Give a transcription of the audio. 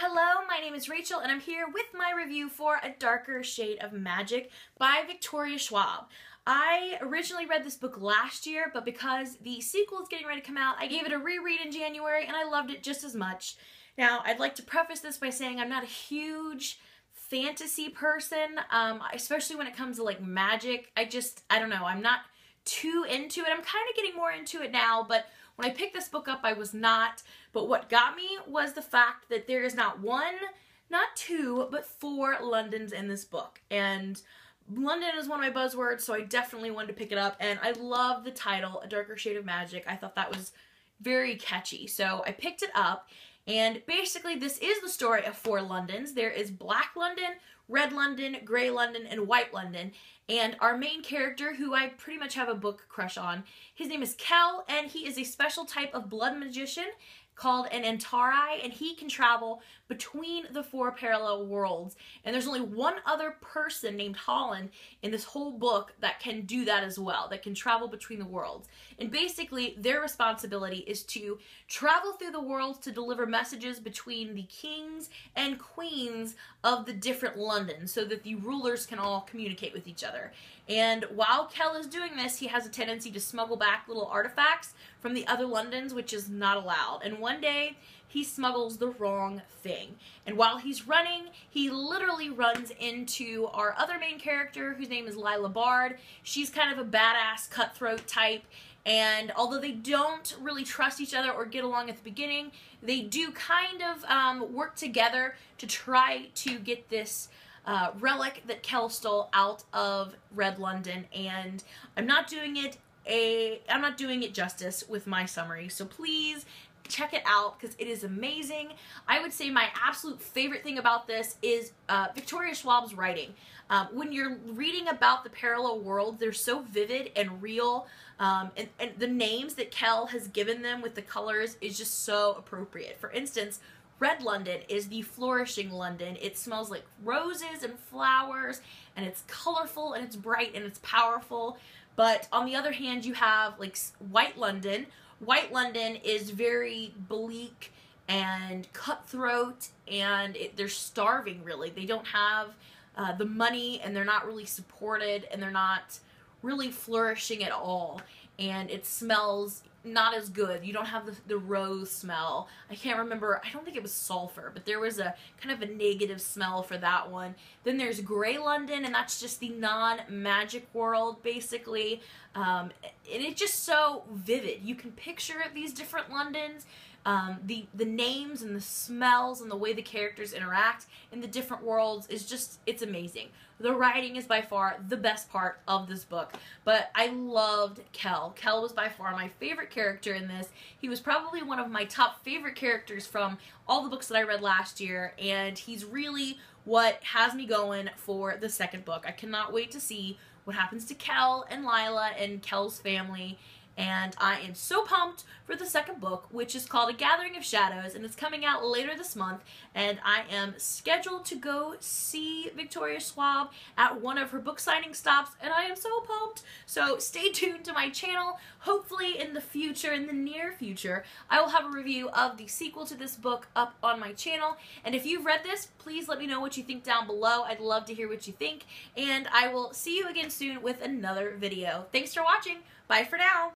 Hello, my name is Rachel and I'm here with my review for A Darker Shade of Magic by Victoria Schwab. I originally read this book last year, but because the sequel is getting ready to come out, I gave it a reread in January and I loved it just as much. Now, I'd like to preface this by saying I'm not a huge fantasy person, especially when it comes to like magic. I don't know, I'm not too into it. I'm kind of getting more into it now, but when I picked this book up, I was not. But what got me was the fact that there is not one, not two, but 4 Londons in this book. And London is one of my buzzwords, so I definitely wanted to pick it up. And I love the title, A Darker Shade of Magic. I thought that was very catchy. So I picked it up. And basically, this is the story of 4 Londons. There is Black London, Red London, Grey London, and White London. And our main character, who I pretty much have a book crush on, his name is Kel, and he is a special type of blood magician called an Antari, and he can travel between the 4 parallel worlds. And there's only one other person named Holland in this whole book that can do that as well, that can travel between the worlds. And basically, their responsibility is to travel through the worlds to deliver messages between the kings and queens of the different Londons so that the rulers can all communicate with each other. And while Kel is doing this, he has a tendency to smuggle back little artifacts from the other Londons, which is not allowed. And one day, he smuggles the wrong thing. And while he's running, he literally runs into our other main character, whose name is Lila Bard. She's kind of a badass cutthroat type. And although they don't really trust each other or get along at the beginning, they do kind of work together to try to get this relic that Kel stole out of Red London. And I'm not doing it justice with my summary, so please check it out because it is amazing. I would say my absolute favorite thing about this is Victoria Schwab's writing. When you're reading about the parallel worlds, they're so vivid and real, and the names that Kel has given them with the colors is just so appropriate. For instance, Red London is the flourishing London. It smells like roses and flowers, and it's colorful, and it's bright, and it's powerful. But on the other hand, you have like White London. White London is very bleak and cutthroat, and they're starving, really. They don't have the money, and they're not really supported, and they're not really flourishing at all. And it smells not as good. You don't have the rose smell. I can't remember. I don't think it was sulfur, but there was a kind of a negative smell for that one. Then there's Grey London, and that's just the non-magic world, basically. And it's just so vivid. You can picture these different Londons. The names and the smells and the way the characters interact in the different worlds is just, it's amazing. The writing is by far the best part of this book, but I loved Kel. Kel was by far my favorite character in this. He was probably one of my top favorite characters from all the books that I read last year, and he's really what has me going for the second book. I cannot wait to see what happens to Kel and Lila and Kel's family. And I am so pumped for the second book, which is called A Gathering of Shadows, and it's coming out later this month. And I am scheduled to go see Victoria Schwab at one of her book signing stops, and I am so pumped. So stay tuned to my channel. Hopefully in the future, in the near future, I will have a review of the sequel to this book up on my channel. And if you've read this, please let me know what you think down below. I'd love to hear what you think. And I will see you again soon with another video. Thanks for watching. Bye for now.